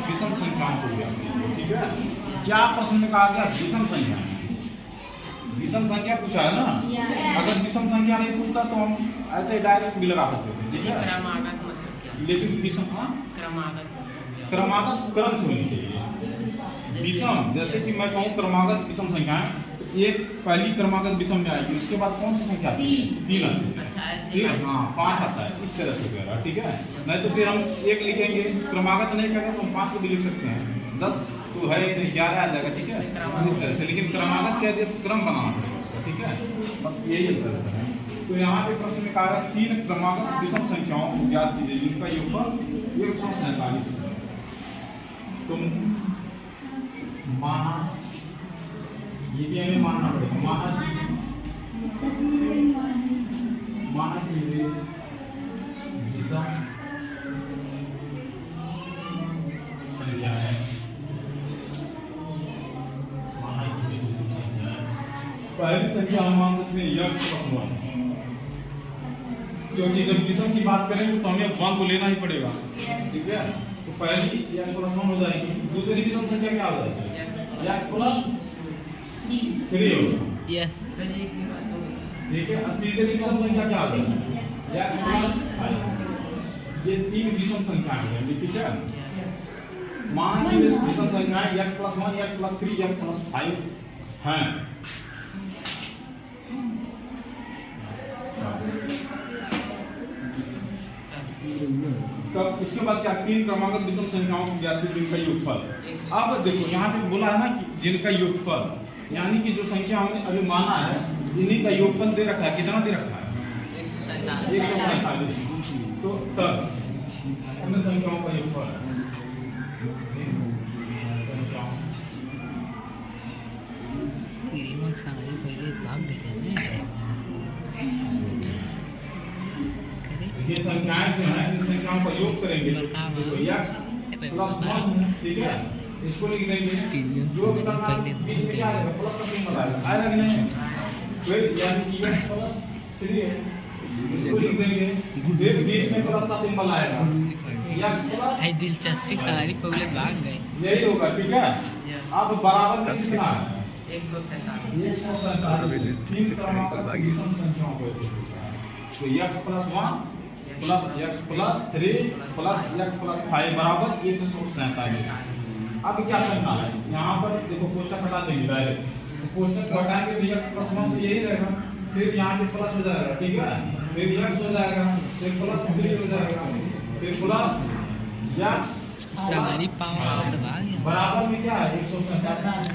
विषम संख्याओं को ज्ञात कीजिए। ठीक है, क्या प्रश्न में कहा गया? विषम संख्या। विषम संख्या पूछा है ना, अगर विषम संख्या नहीं पूछता तो हम ऐसे डायरेक्ट भी लगा सकते थे। ठीक है, लेकिन विषम क्रमागत क्रम से होनी चाहिए। विषम जैसे कि मैं कहूँ क्रमागत विषम संख्या है, एक पहली क्रमागत विषम में आएगी, उसके बाद कौन सी संख्या आती है? 3 आती है। ठीक है, हाँ 5 आता है, इस तरह से वगैरह। ठीक है, नहीं तो फिर हम 1 लिखेंगे, क्रमागत नहीं करेंगे तो हम 5 को भी लिख सकते हैं। 10 तो है 11 आ जाएगा। ठीक है, इस तरह से, लेकिन क्रमागत कह दिया तो क्रम बनाना पड़ेगा उसका। ठीक है, बस यही अंतर है। तो यहाँ पे प्रश्न में कहा है 3 क्रमागत विषम संख्याओं को ज्ञात कीजिए जिनका योगफल 147 है। तुम माना, ये भी हमें मानना पड़ेगा। माना कि विषम संख्या है। माना कि विषम संख्या है। पहली संख्या हम मान सकते हैं यक्स प्लस 1, क्योंकि जब विषम की बात करेंगे तो हमें 1 को लेना ही पड़ेगा। ठीक है, तो पहली यक्स प्लस 1 हो जाएगी। दूसरी विषम संख्या क्या हो जाएगी? यक्स प्लस 3 होगा। यस, ठीक है, अब तीसरी विषम संख्या क्या हो जाएगी? X plus 5। ये 3 विषम संख्याएं हैं। ठीक है, मान ली विषम संख्याएं x plus 1, x plus 3, x plus 5 हैं। तब उसके बाद क्या? 3 क्रमागत विषम संख्याओं को ज्ञात कीजिए जिनका योगफल। अब देखो यहाँ पे बोला है ना कि जिनका योगफल, यानी कि जो संख्या हमने अभी माना है इन्हीं का योगफल दे रखा है। कितना दे रखा है? 147। तो तब अन्य संख्याओं का योगफल ये संख्याएं जो है इन संख्याओं का योग करेंगे तो यक्स प्लस 1। ठीक है, इसको लिख देंगे, जो करना बीच में क्या आएगा? प्लस का सिंबल आएगा कि नहीं? फिर यानी कि यक्स प्लस 3 है, इसको लिख देंगे, फिर बीच में प्लस का सिंबल आएगा, यक्स प्लस। भाई दिलचस्पी सारी पब्लिक भाग गए, यही होगा। ठीक है, अब बराबर में कितना है? 147। 3 क्रमागत विषम संख्याओं को तो x plus 1 plus x plus 3 plus x plus 5 बराबर 147। अब क्या करना है? यहाँ पर देखो कोष्टक हटा देंगे डायरेक्ट, कोष्टक हटाएंगे तो यक्स प्लस 1 तो यही रहेगा, फिर यहाँ पे प्लस हो जाएगा। ठीक है, फिर यक्स हो जाएगा, फिर प्लस 3 हो जाएगा, फिर प्लस यक्स बराबर में क्या है? 147।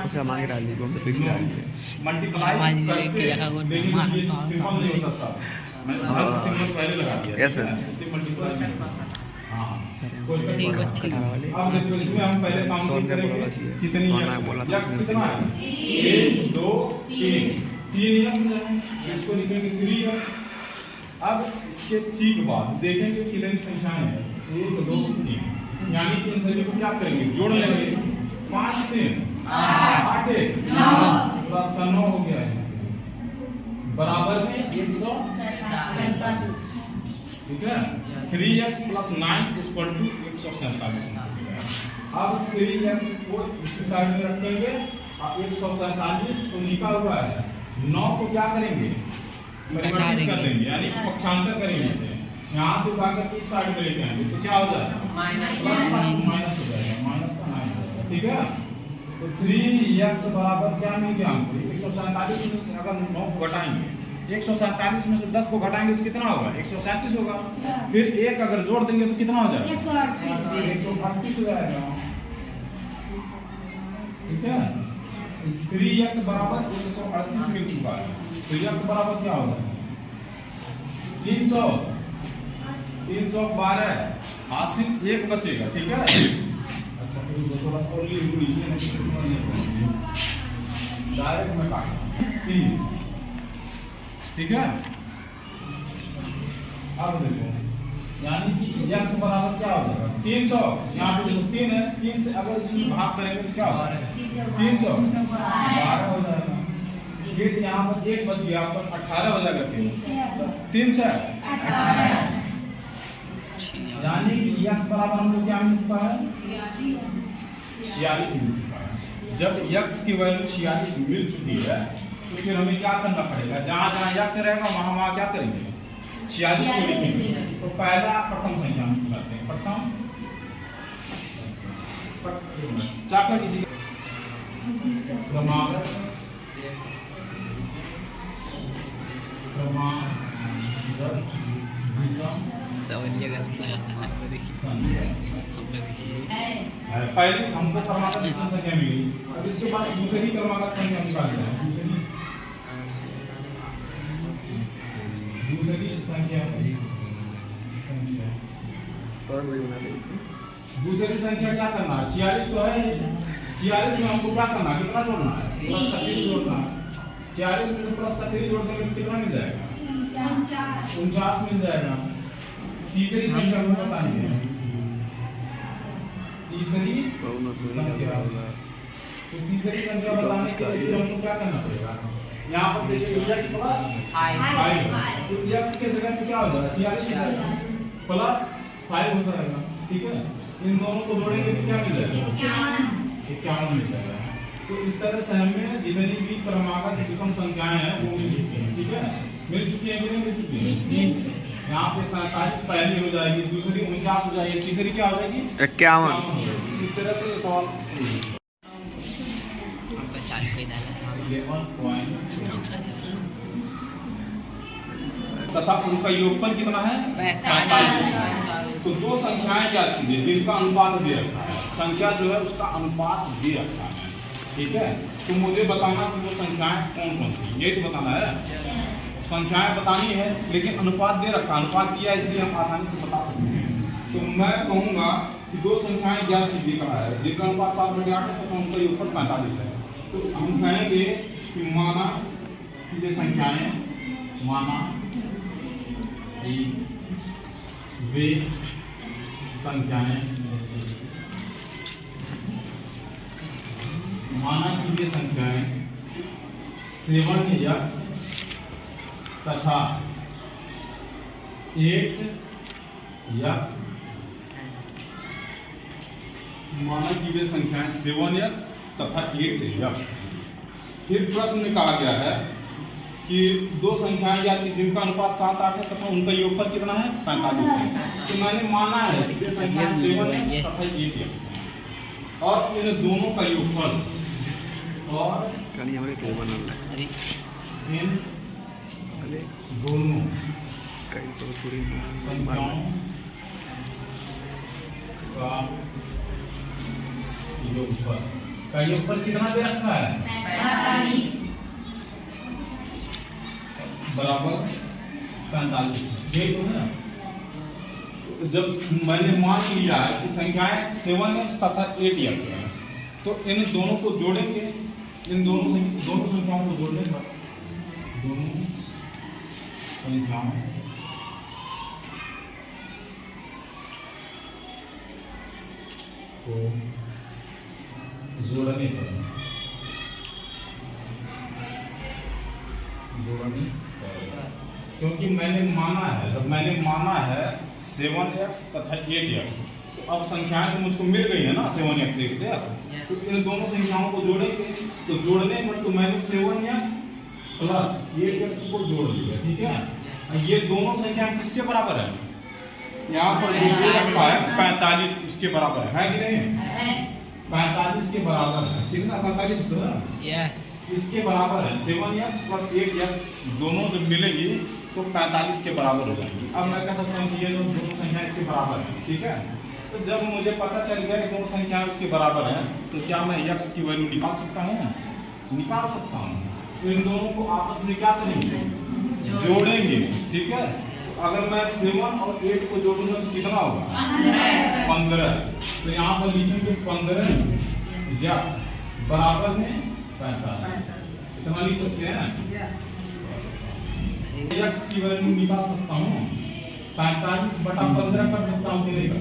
उसका मांगे डाल दी, फिक्स डाल दी, मल्टीप्लाई करके सिंबल नहीं हो सकता। मैं सिंबल पहले लगा दिया। यस सर, इससे मल्टीप्लाई। हां, ठीक है, ठीक है। अब देखो इसमें हम पहले काउंटिंग करेंगे कितनी यक्स कितना है? 1 2 3 यक्स है, इसको लिखेंगे 3 यक्स। अब इसके ठीक बाद देखेंगे कितनी संख्याएं हैं? 1 2 3, यानी कि इन सभी को क्या करेंगे? जोड़ लेंगे। 5 3 8 9 प्लस का 9 हो गया है, बराबर में 147। ठीक है, 3x प्लस 9 इक्वल टू 147। अब 3x को इसकी साइड में रखेंगे और 147 तो लिखा हुआ है, 9 को क्या करेंगे? परिवर्तित कर देंगे, यानी पक्षांतर करेंगे इसे। यहाँ से उठा कर इस साइड में लेके आएंगे तो क्या हो जाएगा? माइनस हो जाएगा, माइनस का 9 हो जाएगा। ठीक है, तो 3x बराबर क्या मिल गया हमको? 147 में अगर 9 को घटाएंगे, 147 में से 10 को घटाएंगे तो कितना होगा? 137 होगा। फिर 1 अगर जोड़ देंगे तो कितना हो जाएगा? 138 हो जाएगा। ठीक है, 3x बराबर 138 मिल चुका है, तो x बराबर क्या होगा? 300 312 हासिल 1 बचेगा। ठीक है, अच्छा थोड़ा सा और नीचे डायरेक्ट में काट 3। ठीक है, अब देखो यानी कि x बराबर क्या हो जाएगा? 300, यहाँ पे 3 है, 3 से अगर इसमें भाग करेंगे तो क्या होगा? 312 हो जाएगा। फिर यहाँ पर 1 बच गया, आप 18 हो जाएगा। 3 से यानी कि x बराबर हमको क्या मिल चुका है 46 मिल चुका है। जब x की वैल्यू 46 मिल चुकी है तो फिर हमें क्या करना पड़ेगा, जहां जहां x रहेगा वहां वहां क्या करेंगे 46 को लिखेंगे। तो पहला प्रथम संख्या हम करते हैं, प्रथम चाकर किसी क्रमागत सवलिया गलत लगाना हमको देखिए, पहले हमको क्रमागत विषम संख्या मिली, अब इसके बाद दूसरी क्रमागत संख्या निकालना है। दूसरी संख्या दूसरी संख्या क्या करना है 46 तो है, 46 में हमको क्या करना है, कितना जोड़ना है प्लस का 3 जोड़ना है। 46 में प्लस का 3 जोड़ देंगे तो कितना मिल जाएगा 49 मिल जाएगा। तीसरी संख्या को बताएंगे, तीसरी संख्या, तो तीसरी संख्या बताने के लिए फिर हमको क्या करना पड़ेगा, यहाँ पर देखिए x प्लस 5, तो x के जगह पे क्या हो जाएगा 46 प्लस 5 हो जाएगा, ठीक है। इन दोनों को जोड़ेंगे तो क्या मिल जाएगा 51 मिल जाएगा। तो इस तरह से हमें जितनी भी क्रमागत विषम संख्याएं हैं वो मिल चुकी हैं, ठीक है। मिल चुकी है कि नहीं मिल चुकी है। यहाँ पे 47 पहली हो जाएगी, दूसरी 49 हो जाएगी, तीसरी क्या हो जाएगी 51। इस तरह से सवाल तथा उनका योगफल कितना है 45। तो दो संख्याएं क्या कीजिए जिनका अनुपात दे रखा है, संख्या जो है उसका अनुपात दे रखा है, ठीक है। तो मुझे बताना कि वो संख्याएं कौन कौन सी, यही तो बताना है। संख्याएं बतानी है लेकिन अनुपात दे रखा, अनुपात दिया इसलिए हम आसानी से बता सकते हैं। तो मैं कहूँगा कि दो संख्याएं ज्ञात कीजिए कहा है जिनका अनुपात 7/8 है तो उनका योगफल 45 है। तो हम कहेंगे कि माना कि ये संख्याएं, माना कि वे संख्याएं, माना कि ये संख्याएं 7x तथा 8x, माना कि वे संख्याएं 7x तथा 8x। फिर प्रश्न में कहा गया है कि दो संख्याएं ज्ञात की जिनका अनुपात 7-8 है तथा उनका योगफल कितना है 45 है। तो मैंने माना है कि संख्याएं 7x तथा 8x है और इन दोनों का योगफल और इन दोनों संख्याओं का योगफल कितना दे रखा है 45 बराबर 45। ये तो है। जब मैंने मान लिया है कि संख्याएं 7x तथा 8x है तो इन दोनों को जोड़ेंगे, इन दोनों संख्याओं को जोड़ने पर दोनों संख्याओं को जोड़ने पर क्योंकि मैंने माना है, जब मैंने माना है 7x तथा 8x तो अब संख्याएं तो मुझको मिल गई है ना 7x 8x, तो इन दोनों संख्याओं को जोड़ेंगे। तो जोड़ने पर तो मैंने 7x प्लस 8x को जोड़ लिया, ठीक है। ये दोनों संख्या किसके बराबर है, यहाँ पर जो रखा है 45 उसके बराबर है कि नहीं 45 के बराबर है, कितना 45 तो यस इसके बराबर है। 7x प्लस 8x दोनों जब मिलेगी तो 45 के बराबर हो जाएंगी। अब मैं कह सकता हूँ कि ये दोनों संख्याएं इसके बराबर हैं, ठीक है। तो जब मुझे पता चल गया कि दोनों संख्याएं उसके बराबर हैं तो क्या मैं x की वैल्यू निकाल सकता हूँ, निकाल सकता हूँ। तो इन दोनों को आपस में क्या करेंगे जोड़ेंगे, ठीक है। तो अगर मैं 7 और 8 को जोड़ूंगा तो कितना होगा 15। तो यहाँ पर लिखेंगे 15 बराबर में 45, इतना लिख सकते हैं ना। x की वैल्यू निकाल सकता हूँ 45/15 कर सकता हूँ कि नहीं कर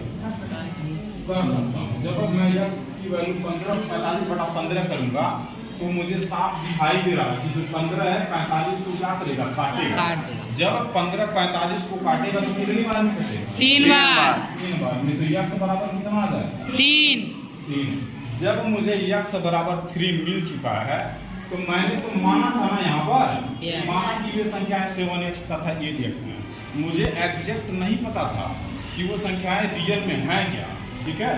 सकता हूँ। जब मैं x की वैल्यू 45/15 करूंगा तो तो मुझे साफ दिखाई दे रहा है कि जो 15 है 45 को क्या करेगा, काटेगा। काट देगा। जब 15 45 को काटेगा तो कितनी बार में कटेगा? 3 बार। 3 बार में। तो x बराबर कितना आ जाएगा? 3। जब मुझे x बराबर 3 मिल चुका है तो मैंने तो माना था ना यहाँ पर, Yes. माना कि ये संख्याएं 7x तथा 8x हैं। मुझे एग्जैक्ट नहीं पता था कि वो संख्याएं रियल में हैं क्या, ठीक है,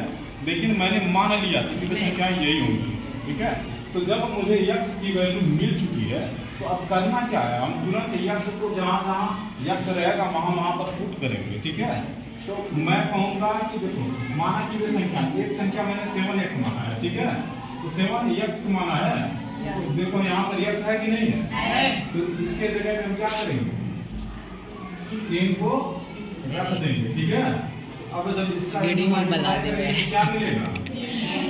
लेकिन मैंने मान लिया था कि वो संख्याएं यही होंगी, ठीक है। तो जब मुझे x की वैल्यू मिल चुकी है तो अब करना क्या है, हम तुरंत x को जहाँ जहाँ x रहेगा वहाँ पर पुट करेंगे, ठीक है। तो मैं कहूँगा कि देखो, माना कि ये संख्या, एक संख्या मैंने 7x माना है, ठीक है, तो 7x माना है, तो देखो यहाँ पर x है कि नहीं है, तो इसके जगह हम क्या करेंगे, 3 को रख देंगे, ठीक है। अब जब इसका वीडियो में बता दे रहे हैं। क्या मिलेगा,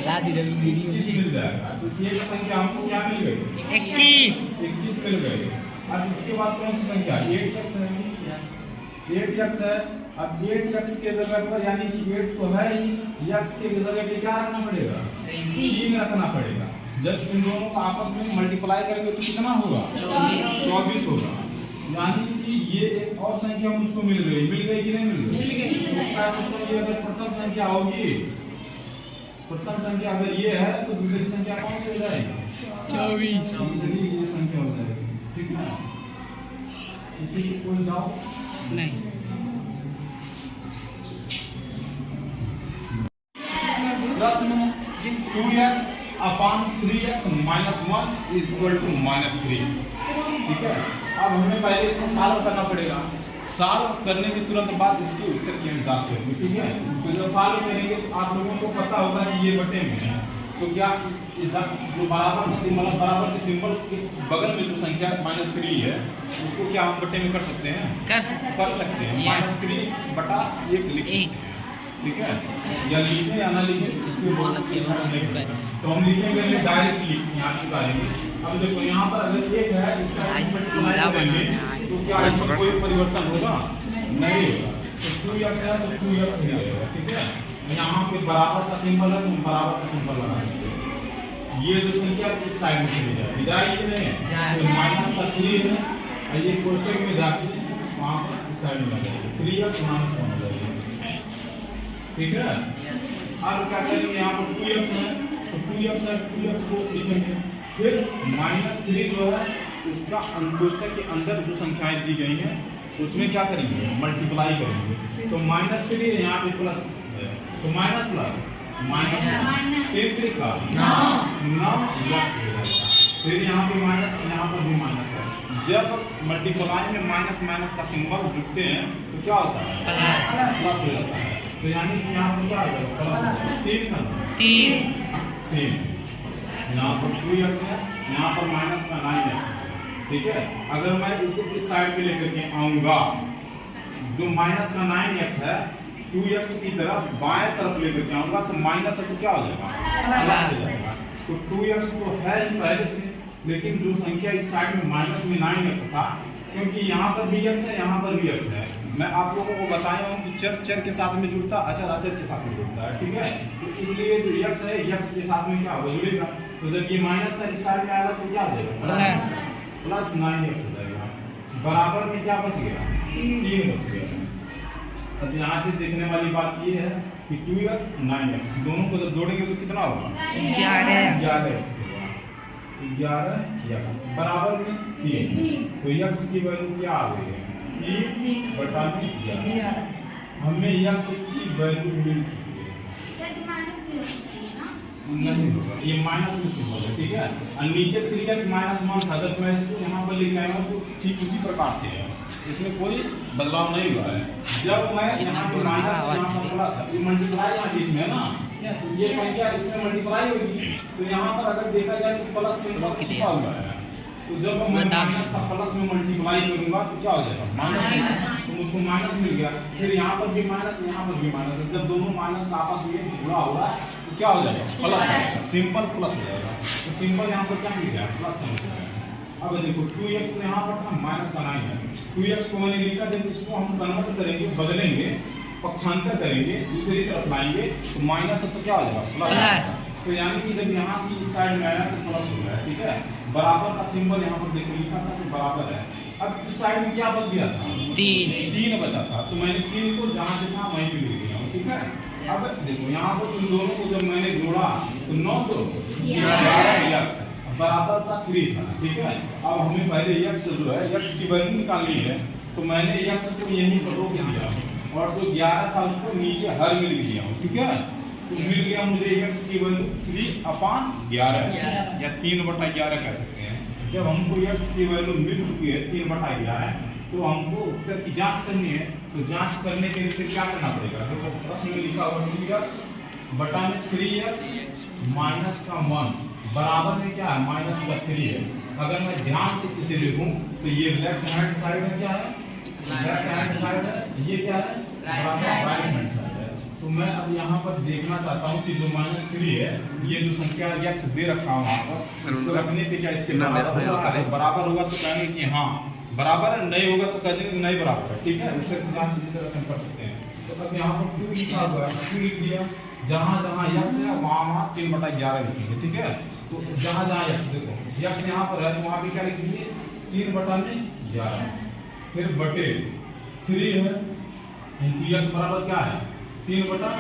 ला दी रवि वीडियो 21 मिल जाएगा। तो एक संख्या हमको क्या मिल गई, 21 मिल गई। अब इसके बाद कौन सी संख्या, 8x है, 8x है। अब 8x के जगह पर, यानी कि 8 तो है ही, x के जगह पे क्या रखना पड़ेगा, 3 रखना पड़ेगा। जब इन दोनों को आपस में मल्टीप्लाई करेंगे तो कितना होगा, 24 होगा। यानी कि ये एक और संख्या मुझको मिल गई कि नहीं मिल गई? तो कह सकते हैं ये अगर प्रथम संख्या होगी, प्रथम संख्या अगर ये है तो दूसरी संख्या कौन सी हो जाएगी, 24। दूसरी ये संख्या हो जाएगी, ठीक है। इसी की कोई डाउट नहीं। प्रश्न 2x upon 3x minus 1 is equal to -3, ठीक है। अब हमें पहले इसको सॉल्व करना पड़ेगा। सॉल्व करने के तुरंत बाद इसके उत्तर की हम जांच करेंगे, ठीक है। तो जब सॉल्व करेंगे तो आप लोगों को पता होगा कि ये बटे में है, तो क्या जो बराबर का सिंबल, बराबर के सिंबल के बगल में जो संख्या -3 है उसको क्या हम बटे में कर सकते हैं, कर सकते हैं। -3 बटा 1 लिख सकते हैं, ठीक है। या लिखें या ना लिखें उसके बाद तो हम लिखेंगे डायरेक्ट यहाँ चुकाएंगे। अब देखो यहाँ पर अगर 1 है, इसका तो क्या इसमें कोई परिवर्तन होगा, नहीं होगा। तो 2x है तो 2x ही रहेगा, ठीक है। यहाँ पे बराबर का सिंबल है तो बराबर का सिंबल लगा देंगे। ये जो संख्या इस साइड में चली जाएगी, जाएगी नहीं है, तो -3 है और ये कोष्टक में जाके वहाँ पर इस साइड में लगाएंगे, 3x -1 हो जाएगी, ठीक है। अब क्या करेंगे, यहाँ पर 2x है तो 2x है, 2x को लिखेंगे, फिर -3 जो है इसका कोष्टक के अंदर जो संख्याएं दी गई हैं उसमें क्या करेंगे, मल्टीप्लाई करेंगे। तो -3 यहाँ पे प्लस है, तो माइनस प्लस माइनस 3 का 9 फिर यहाँ पे माइनस, यहाँ पर भी माइनस है। जब मल्टीप्लाई में माइनस माइनस का सिंबल जुड़ते हैं तो क्या होता है, प्लस हो जाता है। तो यानी कि यहाँ पर क्या आ जाएगा, 3 यहाँ पर 2x है, यहाँ पर माइनस का 9x, ठीक है। अगर मैं इसे इस साइड पे लेकर के आऊंगा, जो माइनस का 9x है 2x की तरफ बाएं तरफ लेकर के आऊंगा तो माइनस है तो क्या हो जाएगा, प्लस हो जाएगा। तो 2x तो है ही पहले से, लेकिन जो संख्या इस साइड में माइनस में 9x था, क्योंकि यहाँ पर भी x है, यहाँ पर भी x है। मैं आप लोगों को बताया हूँ कि चर चर के साथ में जुड़ता, अचर अचर के साथ में जुड़ता है, ठीक है। तो इसलिए जो x है, x के साथ में क्या होगा, जुड़ेगा। तो जब ये माइनस का इस साइड में आएगा तो क्या हो जाएगा, प्लस 9x हो जाएगा। बराबर में क्या बच गया, 3 बच गया। अब यहाँ पे देखने वाली बात ये है कि 2x 9x दोनों को जब जोड़ेंगे तो कितना होगा, 11x बराबर में 3। तो x की वैल्यू क्या आ गई है, 3/11। हमें x की वैल्यू मिल चुकी है, नहीं होगा, ये माइनस में सिंबल है, ठीक है। और नीचे 3x -1 था, जब मैं इसको यहाँ पर लिख आया हूँ तो ठीक उसी प्रकार से है, इसमें कोई बदलाव नहीं हुआ है। जब मैं यहाँ पे माइनस, यहाँ पर प्लस, ये मल्टीप्लाई यहाँ बीच में है ना, ये संख्या इसमें मल्टीप्लाई होगी, तो यहाँ पर अगर देखा जाए तो प्लस सिंबल छिपा हुआ है। तो जब मैं माइनस का प्लस में मल्टीप्लाई करूंगा तो क्या हो जाएगा, माइनस, तो मुझको माइनस मिल गया। फिर यहाँ पर भी माइनस, यहाँ पर भी माइनस, जब दोनों माइनस का आपस में जुड़ा होगा तो क्या हो जाएगा, प्लस, सिंपल प्लस हो जाएगा। तो सिंपल यहाँ पर क्या मिल गया, प्लस का मिल गया। अब देखो 2x तो यहाँ पर था माइनस का 9 है, 2x को मैंने लिखा, जब इसको हम कन्वर्ट करेंगे, बदलेंगे, पक्षांतर करेंगे, दूसरी तरफ लाएंगे तो माइनस है तो क्या हो जाएगा, प्लस। तो यानी कि जब यहाँ से इस साइड में आया तो प्लस हो गया, ठीक है। बराबर का सिंबल यहाँ पर देखो लिखा था तो बराबर है। अब इस साइड में क्या बच गया था? 3 बचा था, तो मैंने 3 को जहाँ से था वहीं पे लिख दिया, ठीक है। अब देखो यहाँ पर तुम दोनों को जब मैंने जोड़ा तो 9 तो 11 x बराबर का 3 था, ठीक है। अब हमें पहले x जो है x की वैल्यू निकालनी है, तो मैंने x को यहीं पर रोक दिया और जो 11 था उसको नीचे हर में लिख दिया, ठीक है। तो मिल गया मुझे x की वैल्यू 3/11 या 3/11 कह सकते हैं। जब हमको x की वैल्यू मिल चुकी है 3/11, तो हमको उत्तर की जांच करनी है। तो जांच करने के लिए क्या करना पड़ेगा? देखो प्रश्न में लिखा हुआ 2x बटा में 3x माइनस का 1 बराबर में क्या है? माइनस का 3 है। अगर मैं ध्यान से इसे देखूं तो ये लेफ्ट हैंड साइड है, क्या है? लेफ्ट हैंड साइड है। ये क्या है? राइट हैंड साइड है। तो मैं अब यहाँ पर देखना चाहता हूँ कि जो -3 है, ये जो संख्या x दे रखा हूँ वहाँ पर, इसको रखने पे क्या इसके बराबर होगा तो कहेंगे कि हाँ बराबर है, नहीं होगा तो कहेंगे कि नहीं बराबर है, ठीक है। उससे जांच इसी तरह से हम कर सकते हैं। तो अब यहाँ पर 2 लिखा हुआ है, 2 लिख दिया। जहाँ जहाँ x है वहाँ 3/11 लिखेंगे, ठीक है। तो जहाँ जहाँ x देखो x यहाँ पर है तो वहाँ पे क्या लिखेंगे? 3/11। फिर बटे 3 है इंटू x बराबर क्या है? 3/11।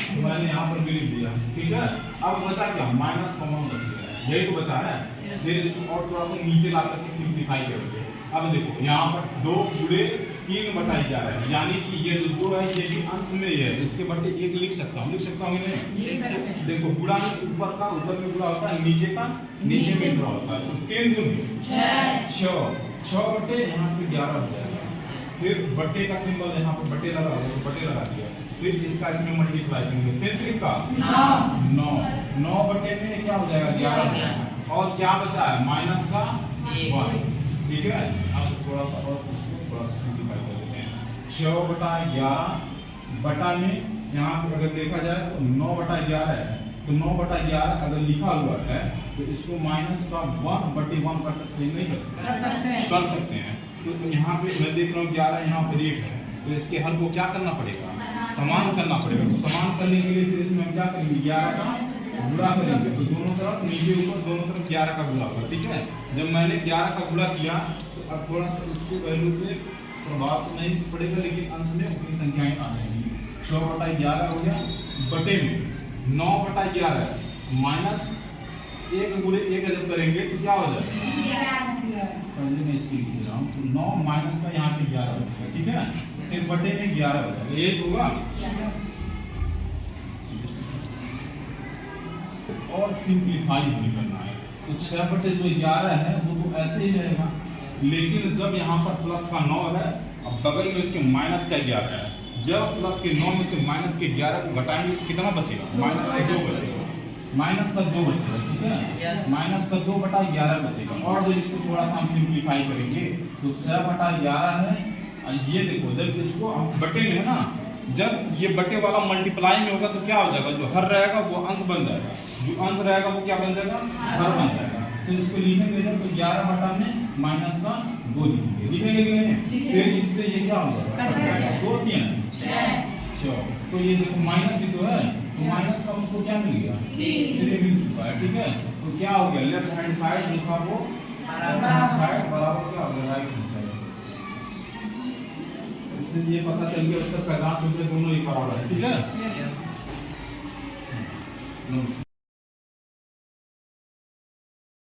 तो मैंने यहाँ पर भी लिख दिया, ठीक है। अब बचा क्या? माइनस कॉमन बच गया, यही तो बचा है। फिर इसको और थोड़ा सा नीचे ला करके सिंप्लीफाई करेंगे। अब देखो यहाँ पर 2 गुणे 3/11 है, यानी कि ये जो 2 है ये भी अंश में ही है, इसके बटे 1 लिख सकता हूँ नहीं? देखो गुणा में ऊपर का ऊपर में गुणा होता है, नीचे का नीचे में गुणा होता है। तो 3 गुणे 6 बटे यहाँ पे 11 हो जाएगा। फिर बटे का सिंबल यहाँ पर बटे लगा हुआ तो बटे लगा दिया। फिर इसका इसमें मल्टीप्लाई करेंगे, 33 का 9 बटे में क्या हो जाएगा? 11 हो जाएगा। और क्या बचा है? माइनस का 1, ठीक है। अब थोड़ा सा और थोड़ा सा सिंप्लीफाई कर लेते हैं। 6/11 बटा में यहाँ पे अगर देखा जाए तो 9/11 है, तो 9/11 अगर लिखा हुआ है तो इसको माइनस का 1/1 कर सकते हैं, नहीं कर सकते हैं। तो यहाँ पे मैं देख रहा हूँ 11 यहाँ पर 1 है, तो इसके हल को क्या करना पड़ेगा? समान करना पड़ेगा। तो समान करने के लिए फिर इसमें हम क्या करेंगे? 11 का गुणा करेंगे। तो दोनों तरफ नीचे ऊपर दोनों तरफ 11 का गुणा होगा, ठीक है। जब मैंने 11 का गुणा किया तो अब थोड़ा सा इसको वैल्यू पे प्रभाव तो नहीं पड़ेगा, लेकिन अंश में उतनी संख्याएं आ जाएंगी। 6/11 हो गया बटे में 9/11 माइनस 1 गुणे 1 जब करेंगे तो क्या हो जाएगा? पहले मैं इसको लिख रहा हूँ, तो 9 माइनस का यहाँ पे 11 हो जाएगा, ठीक है। फिर बटे में 11 हो जाएगा, 1 होगा। और सिंप्लीफाई हमें करना है, तो 6/11 है वो तो ऐसे ही रहेगा, लेकिन जब यहाँ पर प्लस का 9 है, अब बगल में इसके माइनस का 11 है। जब प्लस के 9 में से माइनस के 11 को घटाएंगे तो कितना बचेगा? माइनस का 2 बचेगा, माइनस का 2 बचेगा, ठीक है। माइनस का 2/11 बचेगा। और जो इसको थोड़ा सा हम सिंप्लीफाई करेंगे तो 6/11 है। ये देखो जब इसको हम बटे में है ना, जब ये बटे वाला मल्टीप्लाई में होगा तो क्या हो जाएगा? जो हर रहेगा वो अंश बन जाएगा, जो अंश रहेगा वो क्या बन जाएगा? हर बन जाएगा। तो इसको लिखेंगे जब तो 11 बटा में माइनस का 2 लिखेंगे कि नहीं? फिर इससे ये क्या हो जाएगा? 2 3 6। तो ये देखो माइनस ही तो है, तो माइनस का उसको क्या मिल गया? 3 मिल चुका है, ठीक है। तो क्या हो गया? लेफ्ट हैंड साइड जिसका वो साइड बराबर क्या हो गया? Right hand side. इससे ये पता चल गया उत्तर का जांच दोनों ही बराबर है, ठीक है।